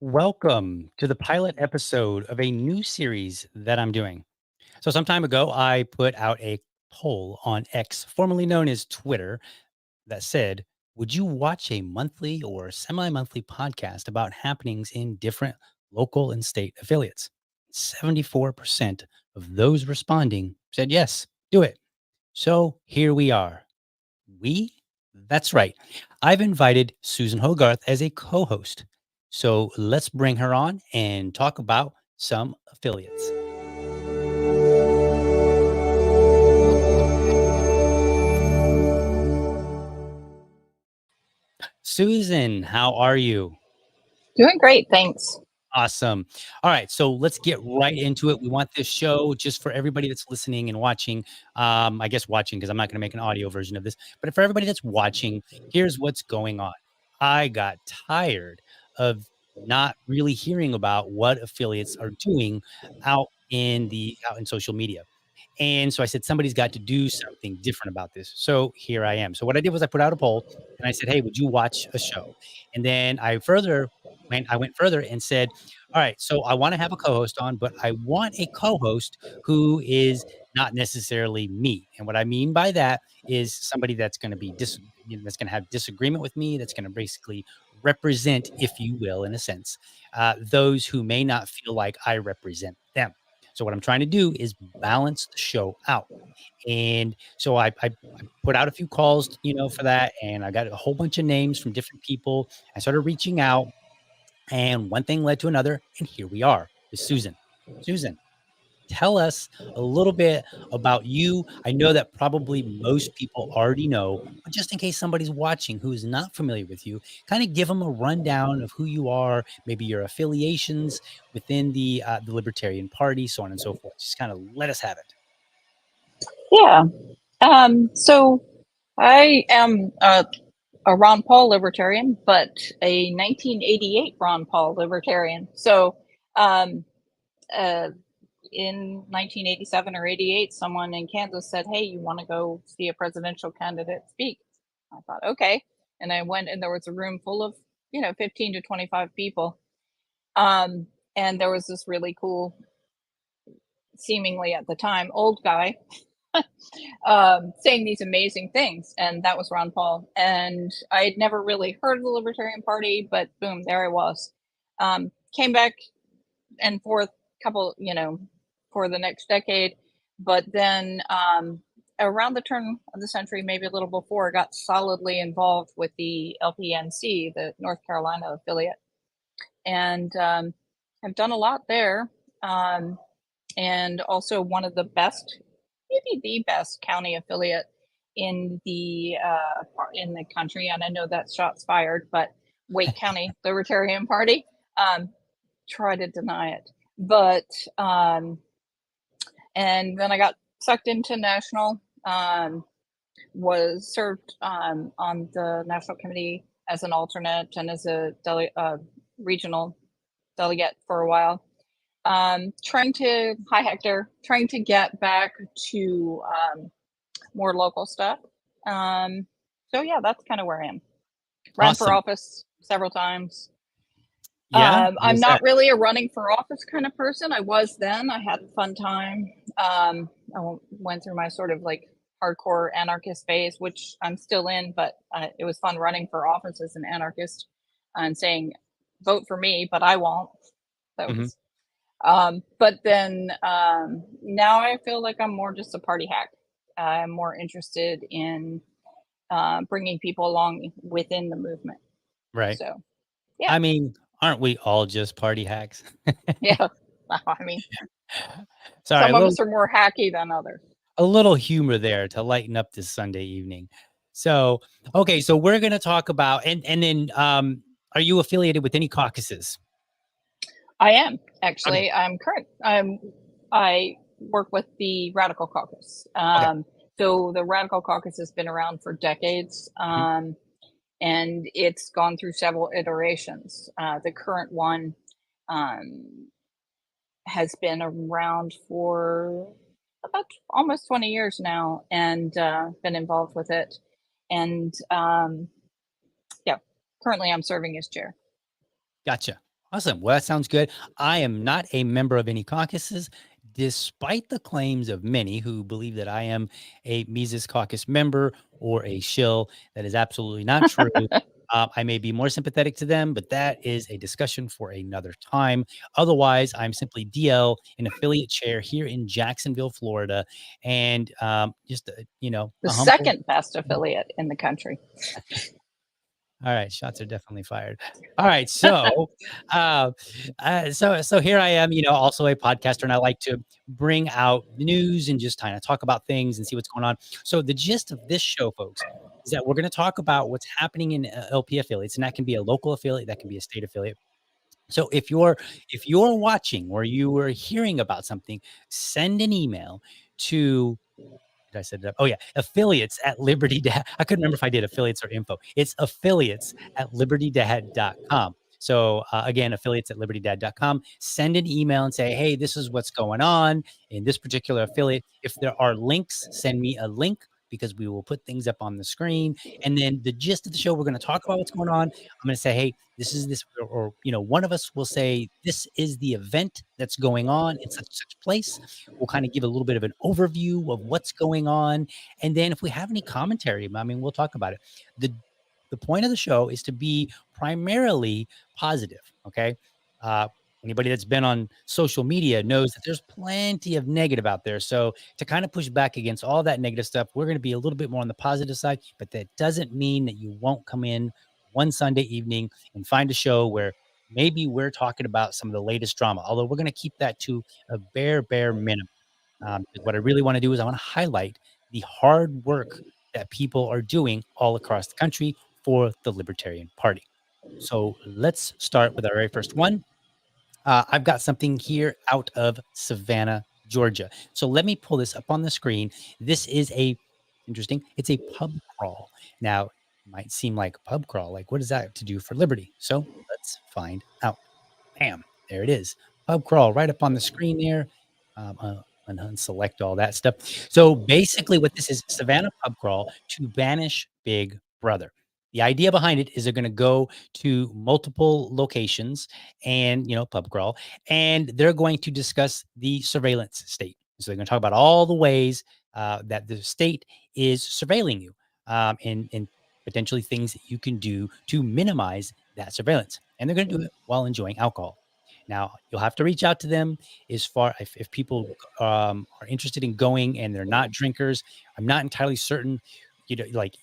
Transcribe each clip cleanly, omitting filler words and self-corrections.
Welcome to the pilot episode of a new series that I'm doing. So, some time ago, I put out a poll on X, formerly known as Twitter, that said, would you watch a monthly or semi monthly podcast about happenings in different local and state affiliates? 74% of those responding said yes, do it. So, here we are. We? That's right. I've invited Susan Hogarth as a co host. So let's bring her on and talk about some affiliates. Susan, how are you? Doing great, thanks. Awesome. All right, so let's get right into it. We want this show just for everybody that's listening and watching. I guess watching because I'm not going to make an audio version of this, but for everybody that's watching, here's what's going on. I got tired of not really hearing about what affiliates are doing out in social media. And so I said, somebody's got to do something different about this. So here I am. So what I did was I put out a poll and I said, hey, would you watch a show? And then I went further and said, all right, so I want to have a co-host on, but I want a co-host who is not necessarily me. And what I mean by that is somebody that's going to be that's going to have disagreement with me, that's going to basically represent, if you will, in a sense, those who may not feel like I represent them. So what I'm trying to do is balance the show out. And so I put out a few calls, for that. And I got a whole bunch of names from different people. I started reaching out and one thing led to another. And here we are with Susan. Susan, tell us a little bit about you. I know that probably most people already know, but just in case somebody's watching who is not familiar with you, kind of give them a rundown of who you are, maybe your affiliations within the Libertarian Party, so on and so forth. Just kind of let us have it. Yeah. So I am a Ron Paul libertarian, but a 1988 Ron Paul libertarian. So um, in 1987 or 88, someone in Kansas said, hey, you want to go see a presidential candidate speak? I thought, okay. And I went, and there was a room full of, 15 to 25 people. And there was this really cool, seemingly at the time, old guy saying these amazing things. And that was Ron Paul. And I had never really heard of the Libertarian Party, but boom, there I was. Came back and forth couple, for the next decade. But then around the turn of the century, maybe a little before, got solidly involved with the LPNC, the North Carolina affiliate. And have done a lot there. And also one of the best, maybe the best county affiliate in the country. And I know that's shots fired, but Wake County Libertarian Party. Try to deny it, but and then I got sucked into national. Was served on the national committee as an alternate and as a regional delegate for a while. Trying to get back to more local stuff. So yeah, that's kind of where I am. Ran Awesome. for office several times. Yeah, I'm not really a running for office kind of person. I was then. I had a fun time. I went through my sort of like hardcore anarchist phase, which I'm still in, but it was fun running for office as an anarchist and saying, vote for me, but I won't. That was but then now I feel like I'm more just a party hack. I'm more interested in bringing people along within the movement. Right. So, yeah. I mean, aren't we all just party hacks? Yeah. I mean, Sorry, some of us are more hacky than others. A little humor there to lighten up this Sunday evening. So, okay, so we're going to talk about, and then, are you affiliated with any caucuses? I am actually. Okay. I work with the Radical Caucus. Okay. So the Radical Caucus has been around for decades, and it's gone through several iterations. The current one has been around for about almost 20 years now, and been involved with it. And yeah, currently I'm serving as chair. Gotcha. Awesome. Well, that sounds good. I am not a member of any caucuses, despite the claims of many who believe that I am a Mises Caucus member or a shill. That is absolutely not true. I may be more sympathetic to them, but that is a discussion for another time. Otherwise, I'm simply DL, an affiliate chair here in Jacksonville, Florida, and just The a humble. second best affiliate in the country. All right, shots are definitely fired. All right, uh, so here I am, also a podcaster, and I like to bring out news and just kind of talk about things and see what's going on. So the gist of this show, folks, is that we're going to talk about what's happening in LP affiliates, and that can be a local affiliate, that can be a state affiliate. So if you're watching or you are hearing about something, send an email to did I set it up? Oh yeah, affiliates at Liberty Dad. I couldn't remember if I did affiliates or info. It's affiliates at libertydad.com. So again, affiliates at libertydad.com. Send an email and say, hey, this is what's going on in this particular affiliate. If there are links, send me a link because we will put things up on the screen. And then the gist of the show, we're going to talk about what's going on. I'm going to say, hey, this is this, or one of us will say, this is the event that's going on in such place. We'll kind of give a little bit of an overview of what's going on. And then if we have any commentary, I mean, we'll talk about it. The point of the show is to be primarily positive. Okay. Uh, Anybody that's been on social media knows that there's plenty of negative out there. So to kind of push back against all that negative stuff, we're going to be a little bit more on the positive side, but that doesn't mean that you won't come in one Sunday evening and find a show where maybe we're talking about some of the latest drama, although we're going to keep that to a bare minimum. Because what I really want to do is I want to highlight the hard work that people are doing all across the country for the Libertarian Party. So let's start with our very first one. I've got something here out of Savannah, Georgia. So let me pull this up on the screen. This is interesting. It's a pub crawl. Now, it might seem like a pub crawl. Like, what does that have to do for liberty? So let's find out. Bam, there it is. Pub crawl right up on the screen there. And unselect all that stuff. So basically, what this is Savannah pub crawl to banish Big Brother. The idea behind it is they're going to go to multiple locations and, pub crawl, and they're going to discuss the surveillance state. So they're going to talk about all the ways that the state is surveilling you, and potentially things that you can do to minimize that surveillance. And they're going to do it while enjoying alcohol. Now, you'll have to reach out to them as far if people are interested in going and they're not drinkers. I'm not entirely certain, like,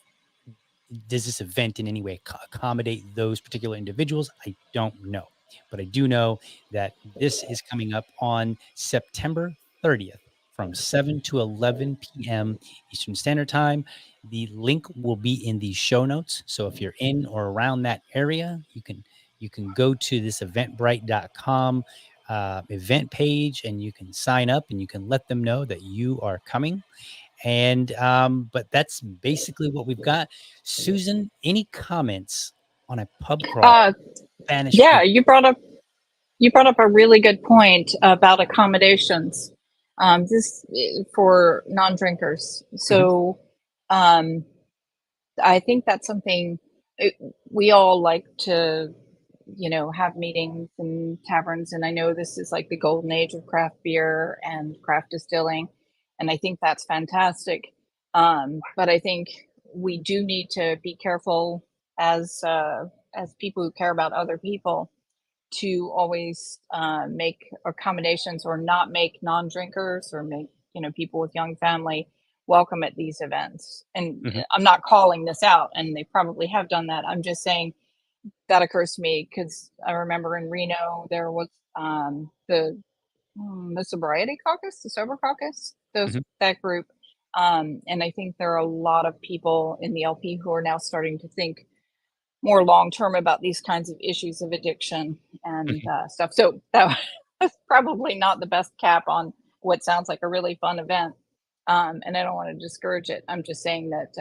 does this event in any way accommodate those particular individuals? I don't know. But I do know that this is coming up on September 30th from 7 to 11 p.m. Eastern Standard Time. The link will be in the show notes. So if you're in or around that area, you can go to this eventbrite.com event page and you can sign up and you can let them know that you are coming. And but that's basically what we've got. Susan, any comments on a pub crawl Uh, Spanish? yeah, you brought up a really good point about accommodations. This for non-drinkers. Mhm, So um, I think that's something we all like to, have meetings and taverns. And I know this is like the golden age of craft beer and craft distilling, and I think that's fantastic. But I think we do need to be careful as people who care about other people to always make accommodations or not make non-drinkers or make people with young family welcome at these events. And mhm, I'm not calling this out, and they probably have done that. I'm just saying that occurs to me because I remember in Reno there was the sobriety caucus, the sober caucus, those mhm, that group. And I think there are a lot of people in the LP who are now starting to think more long term about these kinds of issues of addiction and mhm. stuff. So that was probably not the best cap on what sounds like a really fun event. And I don't want to discourage it. I'm just saying that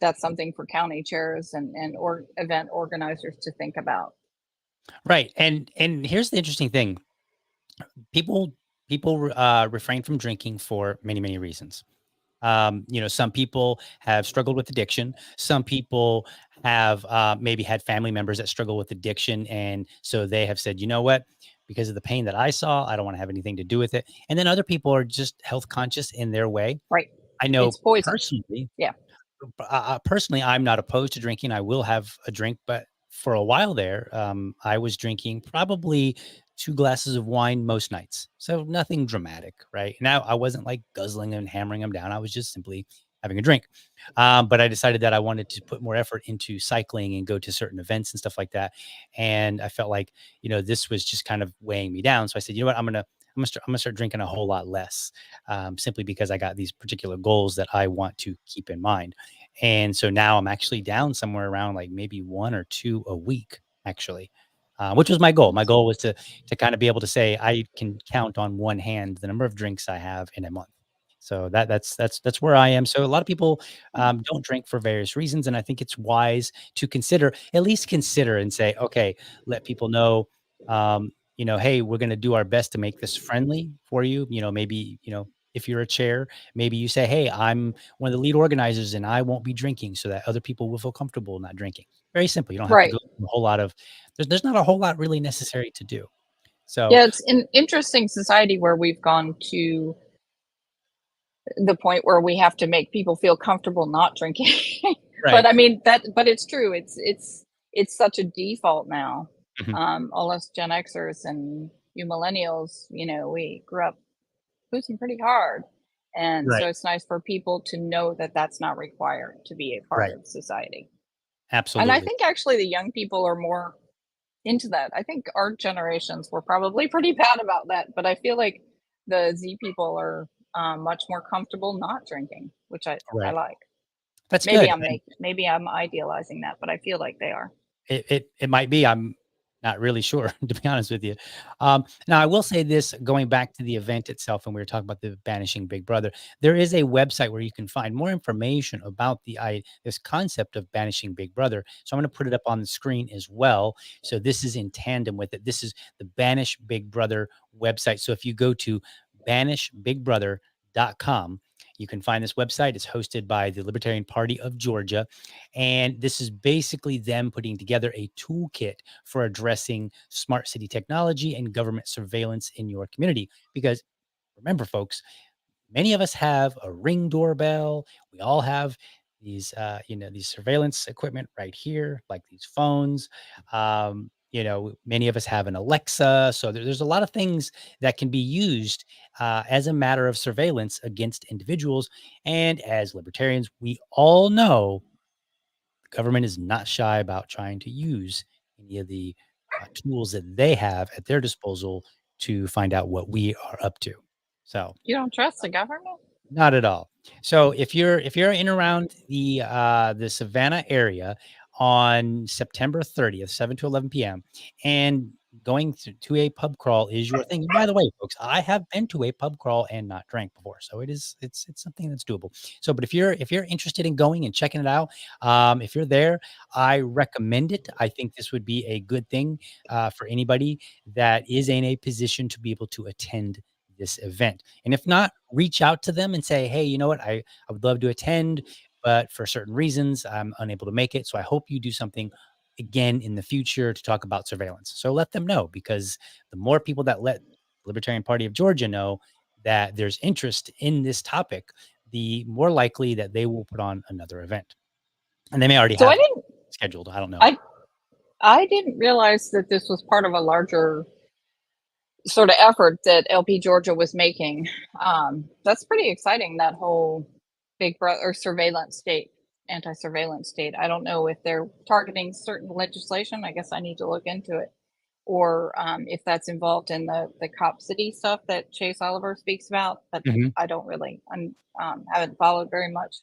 that's something for county chairs and or event organizers to think about. Right. And here's the interesting thing. People refrain from drinking for many reasons. Some people have struggled with addiction. Some people have maybe had family members that struggle with addiction. And so they have said, you know what, because of the pain that I saw, I don't want to have anything to do with it. And then other people are just health conscious in their way. Right. I know It's poison. personally, Yeah. personally, I'm not opposed to drinking. I will have a drink, but for a while there, I was drinking probably 2 glasses of wine most nights. So nothing dramatic, right? Now I wasn't like guzzling and hammering them down. I was just simply having a drink. But I decided that I wanted to put more effort into cycling and go to certain events and stuff like that. And I felt like, this was just kind of weighing me down. So I said, you know what, I'm gonna start drinking a whole lot less, simply because I got these particular goals that I want to keep in mind. And so now I'm actually down somewhere around like maybe 1 or 2 a week, actually, which was my goal. My goal was to kind of be able to say I can count on one hand the number of drinks I have in a month. So that's where I am. So a lot of people don't drink for various reasons, and I think it's wise to consider, at least consider, and say, okay, let people know, hey, we're going to do our best to make this friendly for you. Maybe if you're a chair, maybe you say, hey, I'm one of the lead organizers and I won't be drinking so that other people will feel comfortable not drinking. Very simple. You don't have to Right. go through a whole lot of, there's not a whole lot really necessary to do. So, Yeah, it's an interesting society where we've gone to the point where we have to make people feel comfortable not drinking. But right. I mean but it's true. It's such a default now. Mhm. All us Gen Xers and you millennials, we grew up boozing pretty hard. And Right. so it's nice for people to know that that's not required to be a part Right. of society. And I Absolutely. think actually the young people are more into that. I think our generations were probably pretty bad about that, but I feel like the Z people are much more comfortable not drinking, which I Right. like. That's good. And Maybe I'm idealizing that, but I feel like they are. it might be. I'm not really sure, to be honest with you. Now, I will say this, going back to the event itself, and we were talking about the Banishing Big Brother. There is a website where you can find more information about this concept of Banishing Big Brother. So I'm going to put it up on the screen as well. So this is in tandem with it. This is the Banish Big Brother website. So if you go to banishbigbrother.com, you can find this website. It's hosted by the Libertarian Party of Georgia. And this is basically them putting together a toolkit for addressing smart city technology and government surveillance in your community. Because remember, folks, many of us have a Ring doorbell. We all have these surveillance equipment right here, like these phones. Many of us have an Alexa. So there's a lot of things that can be used as a matter of surveillance against individuals. And as libertarians, we all know the government is not shy about trying to use any of the tools that they have at their disposal to find out what we are up to. So, You don't trust the government? not at all. So if you're in around the Savannah area on September 30th, 7 to 11 p.m., and going to a pub crawl is your thing. And by the way, folks, I have been to a pub crawl and not drank before, so it's something that's doable. So, but if you're interested in going and checking it out, if you're there, I recommend it. I think this would be a good thing for anybody that is in a position to be able to attend this event. And if not, reach out to them and say, hey, you know what? I would love to attend, but for certain reasons, I'm unable to make it. So I hope you do something again in the future to talk about surveillance. So let them know, because the more people that let Libertarian Party of Georgia know that there's interest in this topic, the more likely that they will put on another event. And they may already So have scheduled. I don't know. I I didn't realize that this was part of a larger sort of effort that LP Georgia was making. That's pretty exciting. That whole Big Brother surveillance state, anti-surveillance state. I don't know if they're targeting certain legislation. I guess I need to look into it, or if that's involved in the Cop City stuff that Chase Oliver speaks about. But Mhm. I don't really, haven't followed very much.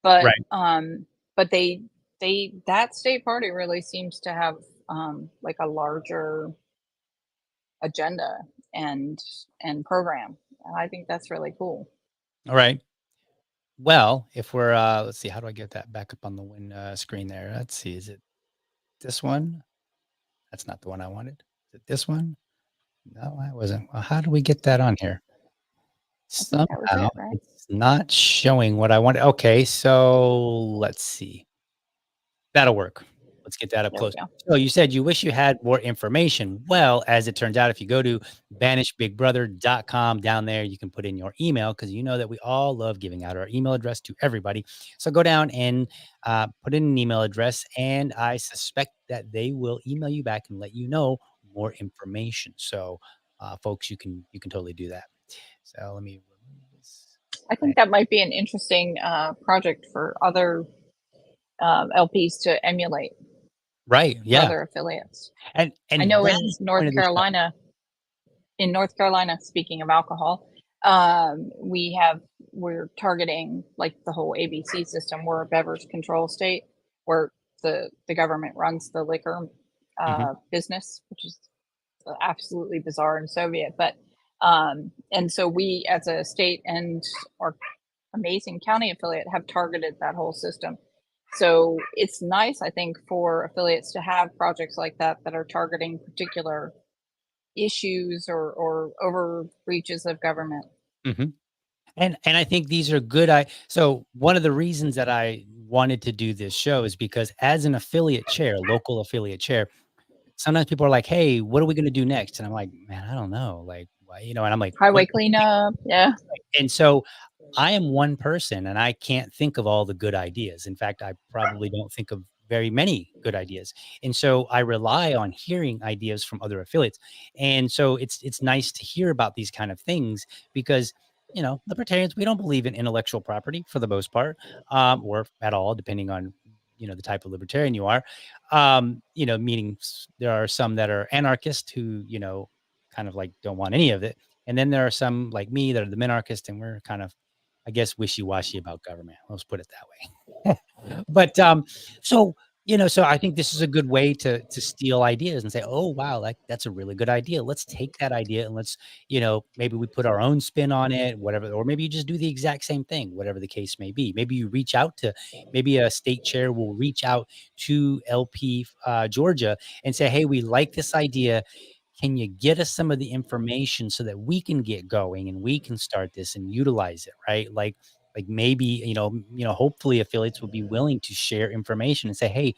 But Right. but they that state party really seems to have like a larger agenda and program. And I think that's really cool. All right. Well, if we're let's see, how do I get that back up on the win screen there? Let's see, is it this one? That's not the one I wanted. Is it this one? No, I wasn't. Well, how do we get that on here? I think that was Somehow it, right? it's not showing what I want. Okay, so let's see. That'll work. Let's get that up There we close. go. So you said you wish you had more information. Well, as it turns out, if you go to banishbigbrother.com, down there, you can put in your email because you know that we all love giving out our email address to everybody. So go down and put in an email address, and I suspect that they will email you back and let you know more information. So, folks, you can totally do that. So let me remove this. I think Right. that might be an interesting project for other LPs to emulate Right. for Yeah. other affiliates. And I and know that is the point of the show. In North Carolina, speaking of alcohol, we're targeting like the whole ABC system. We're a beverage control state where the government runs the liquor Mhm. business, which is absolutely bizarre and Soviet. But and so we, as a state and our amazing county affiliate, have targeted that whole system. So it's nice, I think, for affiliates to have projects like that that are targeting particular issues or overreaches of government. Mhm. And I think these are good. So one of the reasons that I wanted to do this show is because as an affiliate chair, local affiliate chair, sometimes people are like, "Hey, what are we gonna do next?" And I'm like, "Man, I don't know." Like, why, and I'm like, "What?" Highway cleanup, yeah. And so I am one person and I can't think of all the good ideas. In fact, I probably don't think of very many good ideas. And so I rely on hearing ideas from other affiliates. And so it's nice to hear about these kind of things because libertarians, we don't believe in intellectual property for the most part, or at all, depending on the type of libertarian you are. Meaning there are some that are anarchists who, kind of like don't want any of it. And then there are some like me that are the minarchist, and we're kind of, I guess, wishy-washy about government. Let's put it that way. But so I think this is a good way to steal ideas and say, oh wow, that's a really good idea. Let's take that idea and let's, maybe we put our own spin on it, whatever, or maybe you just do the exact same thing, whatever the case may be. Maybe you reach out to, maybe a state chair will reach out to LP Georgia and say, hey, we like this idea. Can you get us some of the information so that we can get going and we can start this and utilize it, right? Like maybe, hopefully affiliates will be willing to share information and say, hey,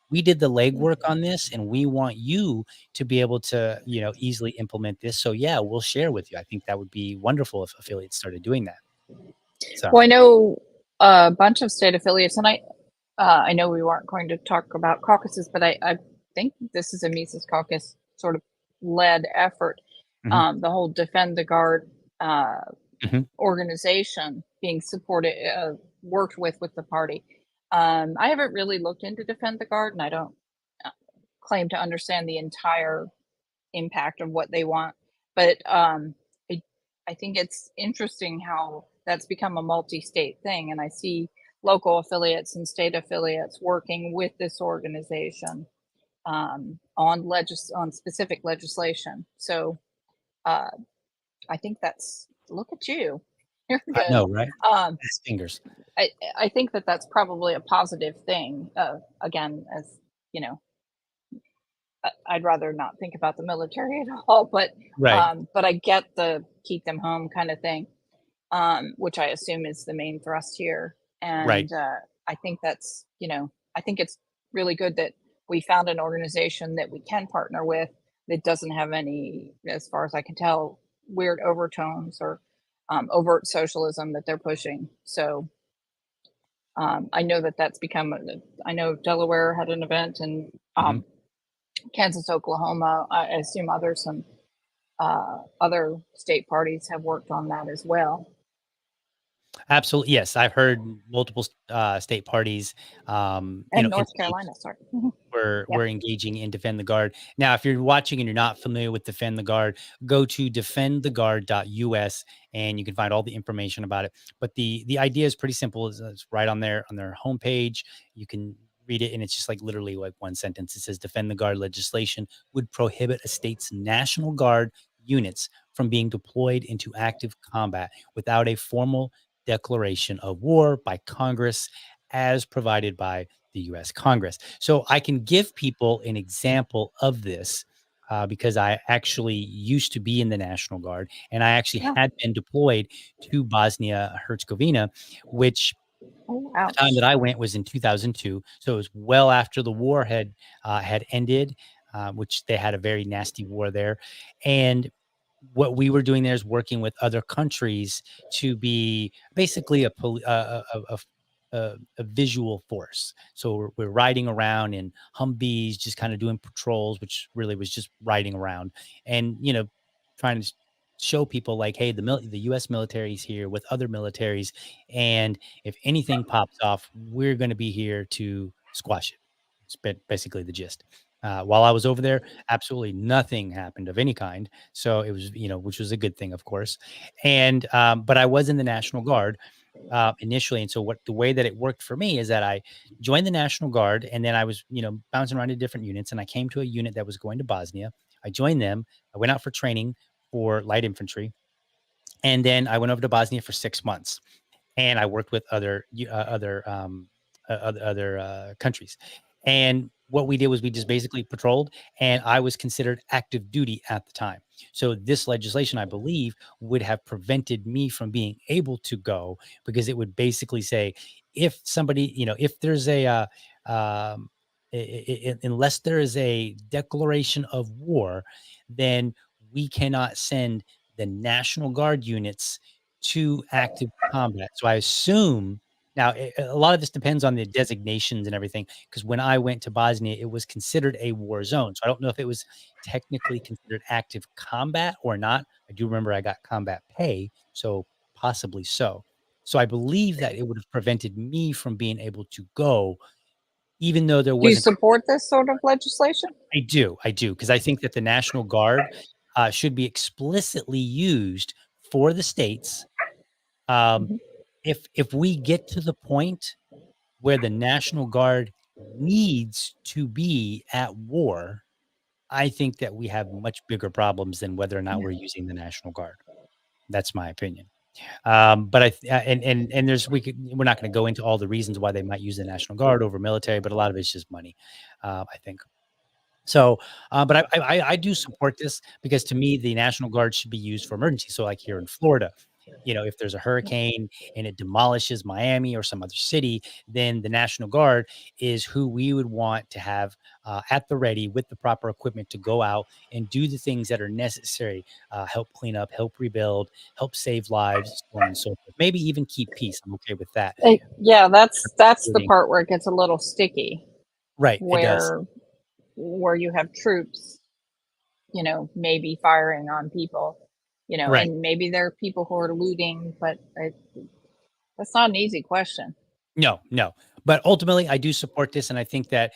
we did the legwork on this and we want you to be able to, easily implement this. So yeah, we'll share with you. I think that would be wonderful if affiliates started doing that. So, Well, I know a bunch of state affiliates, and I know we weren't going to talk about caucuses, but I think this is a Mises caucus sort of led effort. mhm, The whole Defend the Guard uh, mhm, organization being supported, worked with the party. I haven't really looked into Defend the Guard, and I don't uh, claim to understand the entire impact of what they want. But I think it's interesting how that's become a multi-state thing, and I see local affiliates and state affiliates working with this organization on specific legislation. So uh, I think that's look at you, you're I good. know, right? Um, Fast fingers. I think that that's probably a positive thing. Again, as you know, I'd rather not think about the military at all, Right, but I get the keep them home kind of thing, which I assume is the main thrust here. right. And I think that's I think it's really good that we found an organization that we can partner with that doesn't have any, as far as I can tell, weird overtones or overt socialism that they're pushing. So I know that that's become. I know Delaware had an event, and Mhm. Kansas, Oklahoma. I assume some other state parties have worked on that as well. Absolutely. Yes. I've heard multiple state parties, And North indicate Carolina, sorry. Yeah. we're engaging in Defend the Guard. Now, if you're watching and you're not familiar with Defend the Guard, go to defendtheguard.us and you can find all the information about it. But the idea is pretty simple. It's right on their homepage. You can read it, and it's just like literally like one sentence. It says Defend the Guard legislation would prohibit a state's National Guard units from being deployed into active combat without a formal declaration of war by Congress as provided by the US Congress. So I can give people an example of this because I actually used to be in the National Guard, and I actually Yeah. had been deployed to Bosnia Herzegovina, which Oh, the time ouch. that I went was in 2002. So it was well after the war had ended, which they had a very nasty war there. And what we were doing there is working with other countries to be basically a visual force. So we're riding around in Humvees, just kind of doing patrols, which really was just riding around and, trying to show people like, hey, the U.S. military is here with other militaries, and if anything pops off, we're going to be here to squash it. It's basically the gist. While I was over there, absolutely nothing happened of any kind. So it was, which was a good thing, of course. And but I was in the National Guard initially, and so the way that it worked for me is that I joined the National Guard, and then I was, bouncing around to different units, and I came to a unit that was going to Bosnia. I joined them. I went out for training for light infantry, and then I went over to Bosnia for 6 months, and I worked with other countries. And what we did was we just basically patrolled, and I was considered active duty at the time. So this legislation, I believe, would have prevented me from being able to go, because it would basically say, if somebody, if there's um, unless there is a declaration of war, then we cannot send the National Guard units to active combat. So I assume now a lot of this depends on the designations and everything. Because when I went to Bosnia, it was considered a war zone. So I don't know if it was technically considered active combat or not. I do remember I got combat pay, so possibly so. So I believe that it would have prevented me from being able to go, even though there Do you wasn't. support this sort of legislation? I do, because I think that the National Guard should be explicitly used for the states. Um, Mhm. if we get to the point where the National Guard needs to be at war, I think that we have much bigger problems than whether or not we're using the National Guard. That's my opinion. But and we're not going to go into all the reasons why they might use the National Guard over military, but a lot of it's just money, I think. So, but I do support this, because to me, the National Guard should be used for emergency. So, like here in Florida, if there's a hurricane and it demolishes Miami or some other city, then the National Guard is who we would want to have at the ready with the proper equipment to go out and do the things that are necessary, help clean up, help rebuild, help save lives, so on and so forth. Maybe even keep peace. I'm okay with that. Yeah, that's the part where it gets a little sticky, Right. It does. where you have troops, maybe firing on people, Right. and maybe there are people who are looting, but that's not an easy question. No, no. But ultimately, I do support this, and I think that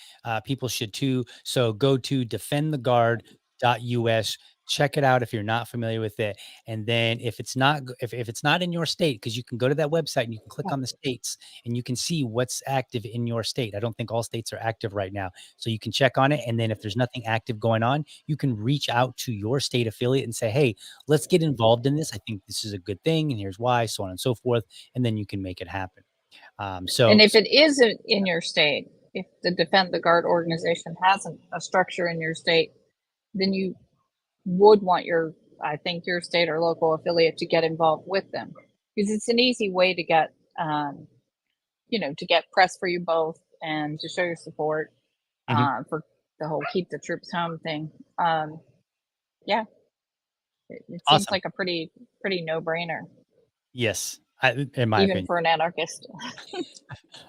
people should too. So go to defendtheguard.us. Check it out if you're not familiar with it. And then if it's not if it's not in your state, because you can go to that website and you can click on the states and you can see what's active in your state. I don't think all states are active right now. So you can check on it. And then if there's nothing active going on, you can reach out to your state affiliate and say, hey, let's get involved in this. I think this is a good thing, and here's why, so on and so forth. And then you can make it happen. And So, if it is in your state, if the Defend the Guard organization has a structure in your state, then you would want I think your state or local affiliate to get involved with them, because it's an easy way to get, to get press for you both and to show your support mhm, for the whole keep the troops home thing. Um, yeah, it seems awesome. like a pretty no brainer, Yes, in my even opinion, for an anarchist.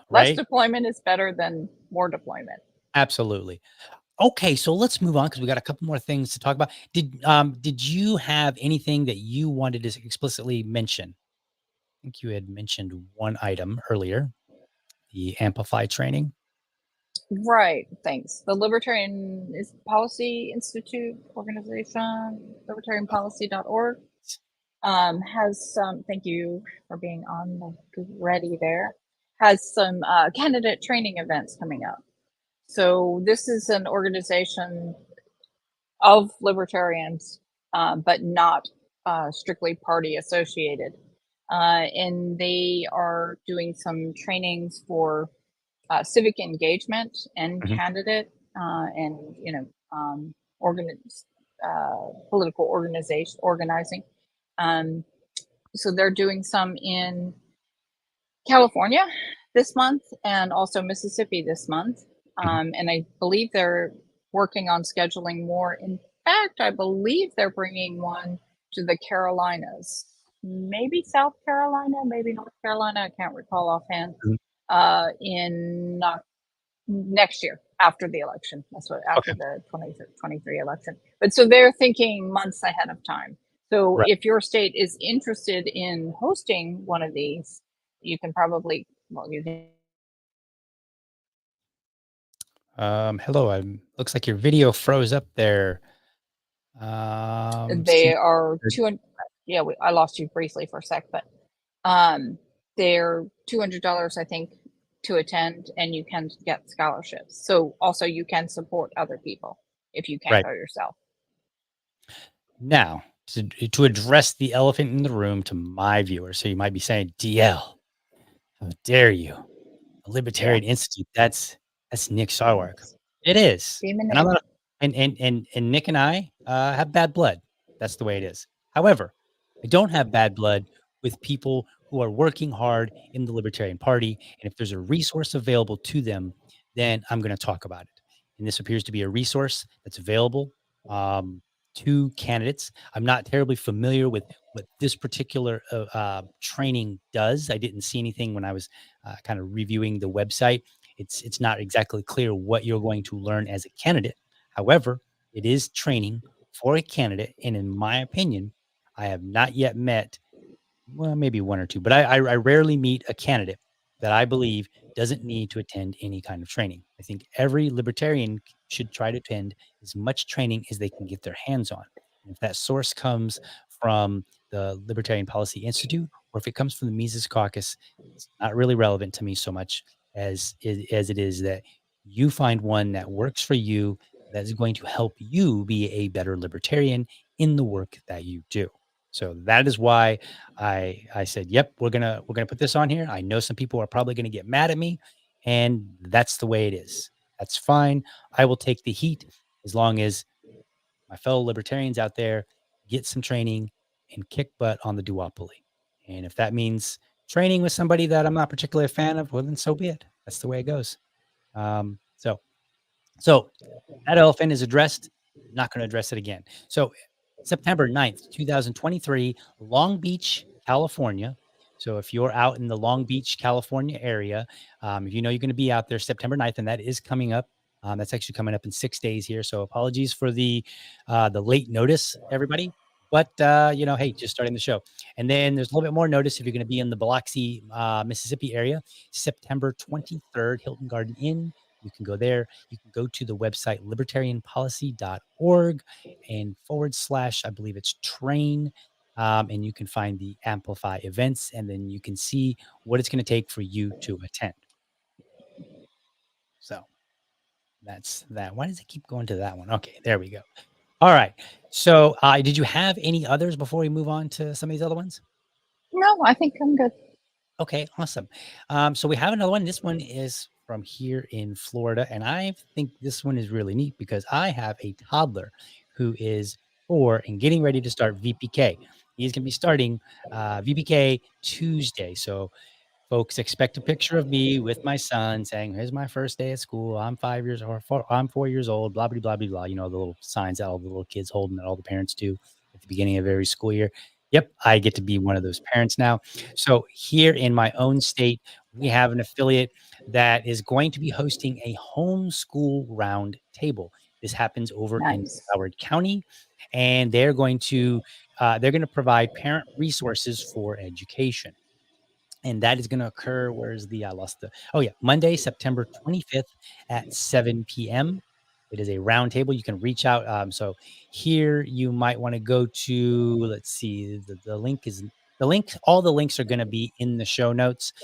Less right? deployment is better than more deployment. Absolutely. Okay, so let's move on, because we got a couple more things to talk about. Did you have anything that you wanted to explicitly mention? I think you had mentioned one item earlier, the Amplify training. Right. Thanks. The Libertarian is Policy Institute organization, libertarianpolicy.org, has some, thank you for being on the ready there, has some candidate training events coming up. So this is an organization of libertarians, but not strictly party associated. And they are doing some trainings for civic engagement and Mhm. candidate, and political organizing. So they're doing some in California this month and also Mississippi this month. And I believe they're working on scheduling more. In fact, I believe they're bringing one to the Carolinas, maybe South Carolina, maybe North Carolina. I can't recall offhand. In next year after the election. That's what after the 2023 election. But so they're thinking months ahead of time. So if your state is interested in hosting one of these, you can probably you can. Hello. Looks like your video froze up there. They are I lost you briefly for a sec, but they're $200, I think, to attend, and you can get scholarships. So also you can support other people if you can't go yourself. Now, to address the elephant in the room to my viewers, so you might be saying, DL, how dare you? A Libertarian Institute, that's Nick's artwork. It is. And I'm not, and Nick and I have bad blood. That's the way it is. However, I don't have bad blood with people who are working hard in the Libertarian Party. And if there's a resource available to them, then I'm going to talk about it. And this appears to be a resource that's available to candidates. I'm not terribly familiar with what this particular training does. I didn't see anything when I was kind of reviewing the website. It's not exactly clear what you're going to learn as a candidate. However, it is training for a candidate. And in my opinion, I have not yet met, well, maybe one or two, but I rarely meet a candidate that I believe doesn't need to attend any kind of training. I think every libertarian should try to attend as much training as they can get their hands on. And if that source comes from the Libertarian Policy Institute, or if it comes from the Mises Caucus, it's not really relevant to me so much as it is that you find one that works for you, that is going to help you be a better libertarian in the work that you do. So that is why I said, yep, we're gonna put this on here. I know some people are probably gonna get mad at me, and that's the way it is. That's fine. I will take the heat as long as my fellow libertarians out there get some training and kick butt on the duopoly. And if that means training with somebody that I'm not particularly a fan of, well, then so be it. That's the way it goes. So that elephant is addressed. I'm not going to address it again. So September 9th, 2023, Long Beach, California. So if you're out in the Long Beach, California area, if you know you're going to be out there September 9th, and that is coming up. That's actually coming up in 6 days here. So apologies for the late notice, everybody. But, hey, just starting the show. And then there's a little bit more notice if you're going to be in the Biloxi, Mississippi area, September 23rd, Hilton Garden Inn. You can go there. You can go to the website libertarianpolicy.org and / I believe it's train. And you can find the Amplify events, and then you can see what it's going to take for you to attend. So that's that. Why does it keep going to that one? Okay, there we go. All right. So did you have any others before we move on to some of these other ones? No, I think I'm good. Okay, awesome. So we have another one. This one is from here in Florida, and I think this one is really neat because I have a toddler who is 4 and getting ready to start VPK. He's going to be starting VPK Tuesday. So folks, expect a picture of me with my son saying, "Here's my first day at school. I'm 5 years or I'm 4 years old." Blah blah blah blah blah. You know, the little signs that all the little kids hold and that all the parents do at the beginning of every school year. Yep, I get to be one of those parents now. So here in my own state, we have an affiliate that is going to be hosting a homeschool round table. This happens over in Broward County, and they're going to provide parent resources for education. And that is going to occur. Monday, September 25th at 7 p.m. It is a roundtable. You can reach out. So here you might want to go to, let's see, the link. All the links are going to be in the show notes.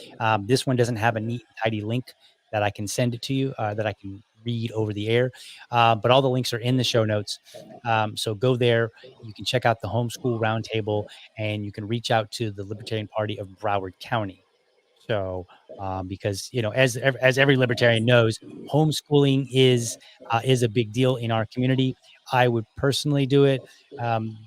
This one doesn't have a neat, tidy link that I can send it to you, that I can read over the air. But all the links are in the show notes. So go there. You can check out the homeschool roundtable, and you can reach out to the Libertarian Party of Broward County. So, because as every libertarian knows, homeschooling is a big deal in our community. I would personally do it,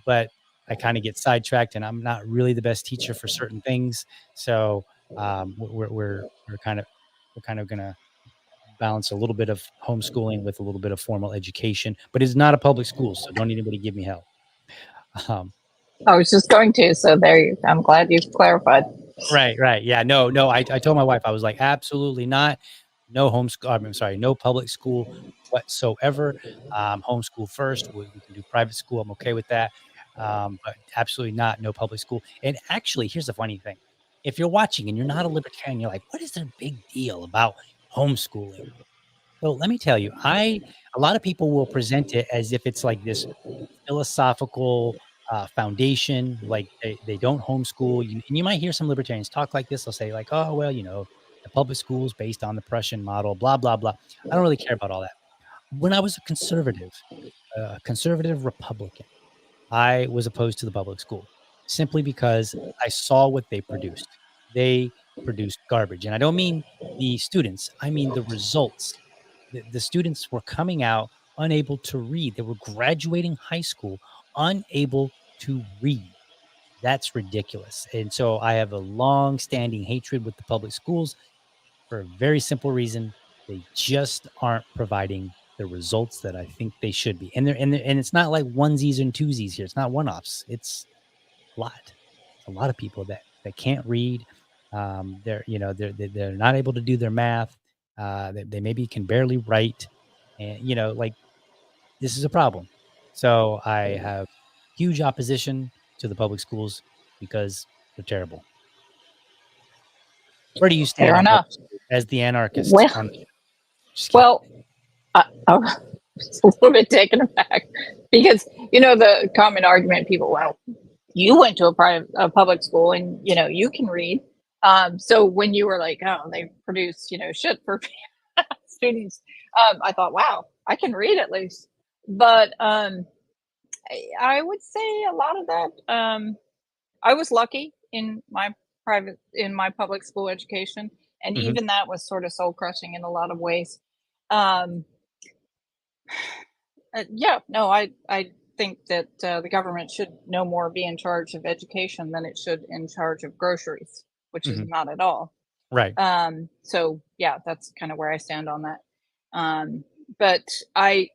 but I kind of get sidetracked, and I'm not really the best teacher for certain things. So we're kind of gonna balance a little bit of homeschooling with a little bit of formal education, but it's not a public school, so don't anybody give me hell. Um, I was just going to, so I'm glad you clarified. right. Yeah, no. I told my wife, I was like, absolutely not. No homeschool. I'm sorry, no public school whatsoever. Homeschool first. We can do private school. I'm okay with that. But absolutely not. No public school. And actually, here's the funny thing: if you're watching and you're not a libertarian, you're like, what is their big deal about homeschooling? So let me tell you, a lot of people will present it as if it's like this philosophical foundation, like they don't homeschool. And you might hear some libertarians talk like this. They'll say like, oh, well, the public schools based on the Prussian model, blah, blah, blah. I don't really care about all that. When I was a conservative Republican, I was opposed to the public school simply because I saw what they produced. They produced garbage. And I don't mean the students, I mean the results. The students were coming out unable to read. They were graduating high school unable to read. That's ridiculous. And so I have a long standing hatred with the public schools for a very simple reason. They just aren't providing the results that I think they should be. And it's not like onesies and twosies here. It's not one-offs. It's a lot. It's a lot of people that can't read. They're not able to do their math. They maybe can barely write, and like this is a problem. So I have huge opposition to the public schools because they're terrible. Where do you stand Fair on enough. as the anarchist? Well, well, I was a little bit taken aback because the common argument people, well, you went to a public school and you can read. So when you were like, oh, they produce shit for students, I thought, wow, I can read at least. But I would say a lot of that. I was lucky in my public school education, and even that was sort of soul crushing in a lot of ways. Yeah, no, I think that the government should no more be in charge of education than it should in charge of groceries, which is not at all. Right. So yeah, that's kind of where I stand on that. But I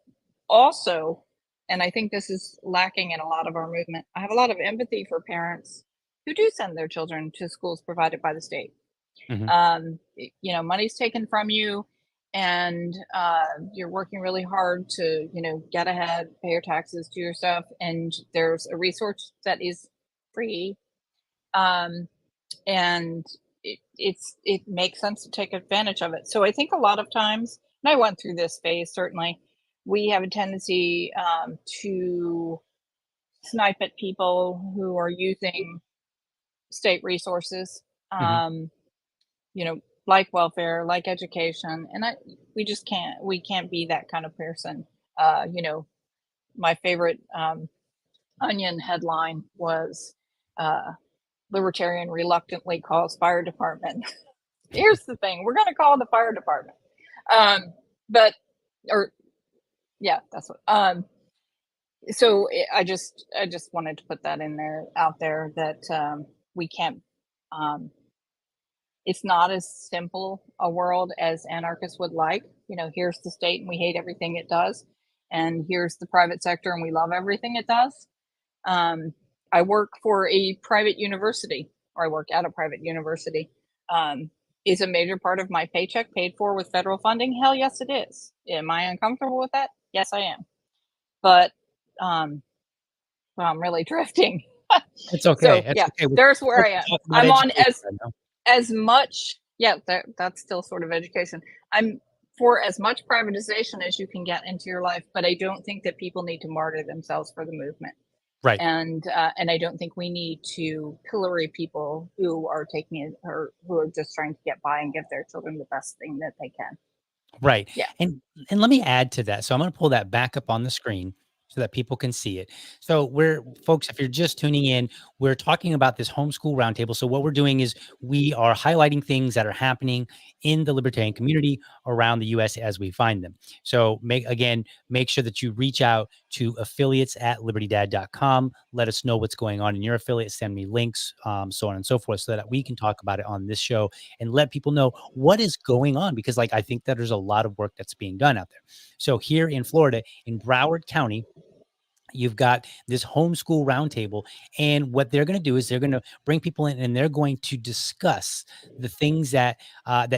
also, and I think this is lacking in a lot of our movement, I have a lot of empathy for parents who do send their children to schools provided by the state. Money's taken from you, and you're working really hard to get ahead, pay your taxes, do your stuff, and there's a resource that is free, and it makes sense to take advantage of it. So I think a lot of times, and I went through this phase, certainly we have a tendency to snipe at people who are using state resources, like welfare, like education, and we just can't be that kind of person. My favorite Onion headline was Libertarian reluctantly calls fire department. Here's the thing, we're going to call the fire department. That's what. So I just wanted to put that out there that we can't. It's not as simple a world as anarchists would like. Here's the state and we hate everything it does, and here's the private sector and we love everything it does. I work for a private university, or I work at a private university. Is a major part of my paycheck paid for with federal funding? Hell yes, it is. Am I uncomfortable with that? Yes, I am. But I'm really drifting. It's okay. So yeah, okay. there's where I am. I'm on as much. Yeah, that's still sort of education. I'm for as much privatization as you can get into your life, but I don't think that people need to martyr themselves for the movement. Right. And I don't think we need to pillory people who are taking it, or who are just trying to get by and give their children the best thing that they can. Right. Yeah. And let me add to that. So I'm going to pull that back up on the screen so that people can see it. So folks, if you're just tuning in, we're talking about this homeschool roundtable. So what we're doing is we are highlighting things that are happening in the libertarian community around the US as we find them. So make sure that you reach out to affiliates@libertydad.com. Let us know what's going on in your affiliate. Send me links, so on and so forth, so that we can talk about it on this show and let people know what is going on. Because, like, I think that there's a lot of work that's being done out there. So here in Florida, in Broward County, you've got this homeschool roundtable, and what they're going to do is they're going to bring people in, and they're going to discuss the things that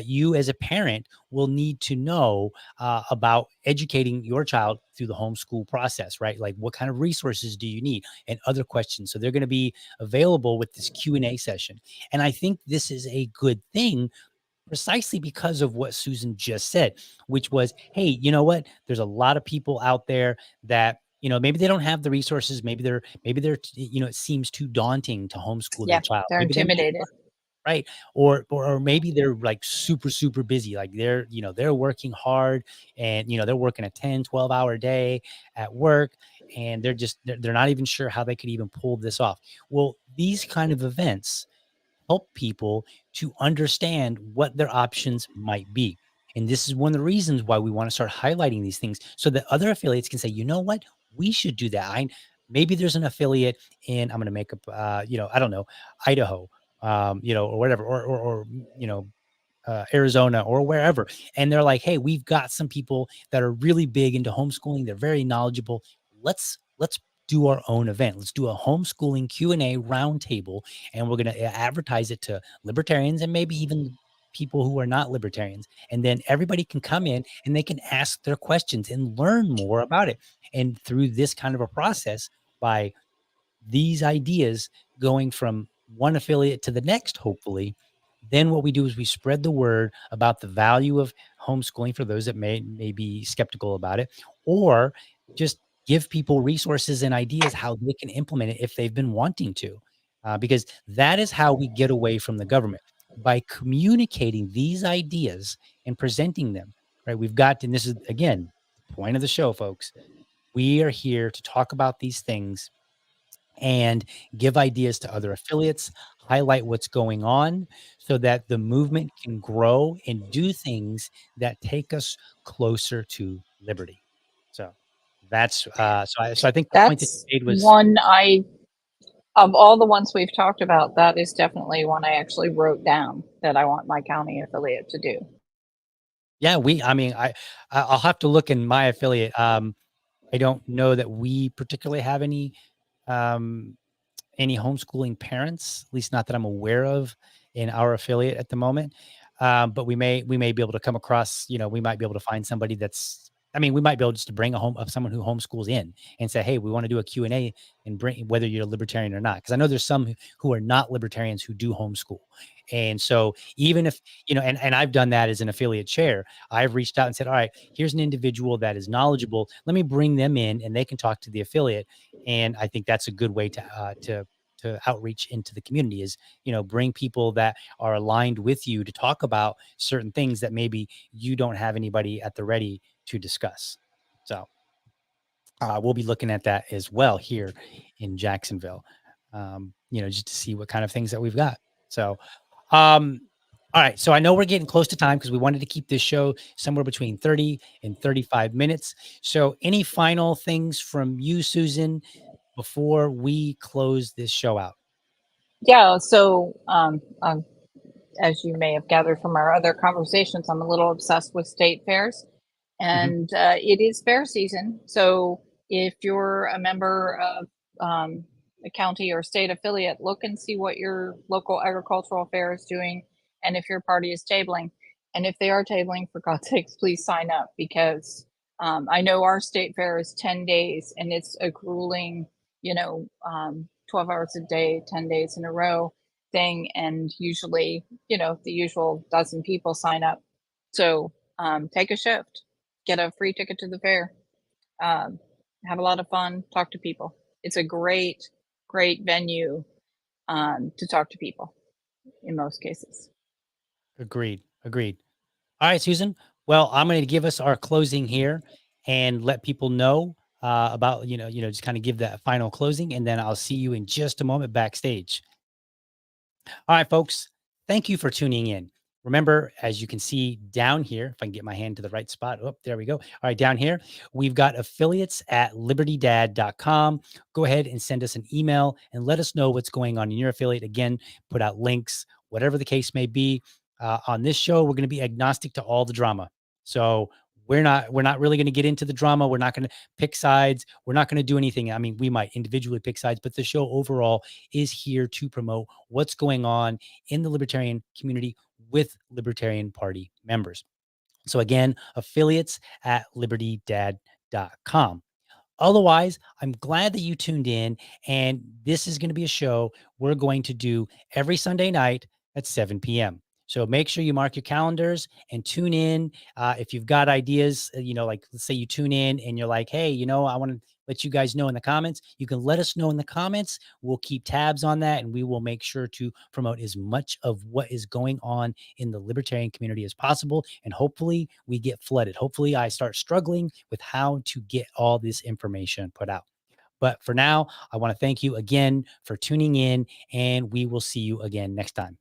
you as a parent will need to know about educating your child through the homeschool process, right? Like, what kind of resources do you need, and other questions. So they're going to be available with this Q&A session, and I think this is a good thing, precisely because of what Susan just said, which was, hey, you know what? There's a lot of people out there that, maybe they don't have the resources. Maybe they're, it seems too daunting to homeschool their Yeah, child. they're Maybe they might, intimidated. right. Or maybe they're like super, super busy. Like they're working hard, and, they're working a 10, 12 hour day at work, and they're not even sure how they could even pull this off. Well, these kind of events help people to understand what their options might be. And this is one of the reasons why we want to start highlighting these things, so that other affiliates can say, you know what, we should do that. Maybe there's an affiliate in, I'm going to make up, I don't know, Idaho, or whatever, or Arizona or wherever. And they're like, hey, we've got some people that are really big into homeschooling. They're very knowledgeable. Let's do our own event. Let's do a homeschooling Q&A roundtable, and we're going to advertise it to libertarians and maybe even people who are not libertarians. And then everybody can come in and they can ask their questions and learn more about it. And through this kind of a process, by these ideas going from one affiliate to the next, hopefully, then what we do is we spread the word about the value of homeschooling for those that may be skeptical about it, or just give people resources and ideas how they can implement it if they've been wanting to, because that is how we get away from the government, by communicating these ideas and presenting them. Right? We've got, and this is again the point of the show, folks. We are here to talk about these things and give ideas to other affiliates, highlight what's going on, so that the movement can grow and do things that take us closer to liberty. So that's so I think the point that That's you made was, one of all the ones we've talked about, that is definitely one I actually wrote down that I want my county affiliate to do. yeah, I mean, I'll have to look in my affiliate. I don't know that we particularly have um any homeschooling parents, at least not that I'm aware of in our affiliate at the moment. But we may be able to come across, we might be able to find somebody we might be able just to bring a home of someone who homeschools in and say, hey, we want to do a Q&A and bring, whether you're a libertarian or not. Cause I know there's some who are not libertarians who do homeschool. And so even if, and I've done that as an affiliate chair, I've reached out and said, all right, here's an individual that is knowledgeable. Let me bring them in and they can talk to the affiliate. And I think that's a good way to outreach into the community, is, bring people that are aligned with you to talk about certain things that maybe you don't have anybody at the ready to discuss. So we'll be looking at that as well here in Jacksonville, just to see what kind of things that we've got. So, all right. So I know we're getting close to time because we wanted to keep this show somewhere between 30 and 35 minutes. So any final things from you, Susan, before we close this show out? Yeah. So, as you may have gathered from our other conversations, I'm a little obsessed with state fairs, Mhm. and it is fair season. So if you're a member of a county or state affiliate, look and see what your local agricultural fair is doing, and if your party is tabling. And if they are tabling, for God's sakes, please sign up, because I know our state fair is 10 days, and it's a grueling, 12 hours a day, 10 days in a row thing. And usually, the usual dozen people sign up. So take a shift, get a free ticket to the fair, um, have a lot of fun, talk to people. It's a great, great venue to talk to people in most cases. Agreed. Agreed. All right, Susan. Well, I'm going to give us our closing here and let people know about, just kind of give that final closing, and then I'll see you in just a moment backstage. All right, folks. Thank you for tuning in. Remember, as you can see down here, if I can get my hand to the right spot. Oh, there we go. All right, down here, we've got affiliates at libertydad.com. Go ahead and send us an email and let us know what's going on in your affiliate. Again, put out links, whatever the case may be. On this show, we're going to be agnostic to all the drama. So we're not really going to get into the drama. We're not going to pick sides. We're not going to do anything. I mean, we might individually pick sides, but the show overall is here to promote what's going on in the libertarian community with Libertarian Party members. So again, affiliates at libertydad.com. Otherwise, I'm glad that you tuned in, and this is going to be a show we're going to do every Sunday night at 7 p.m. So make sure you mark your calendars and tune in. If you've got ideas, like let's say you tune in and you're like, hey, I want to let you guys know in the comments. You can let us know in the comments. We'll keep tabs on that, and we will make sure to promote as much of what is going on in the libertarian community as possible. And hopefully we get flooded. Hopefully I start struggling with how to get all this information put out. But for now, I want to thank you again for tuning in, and we will see you again next time.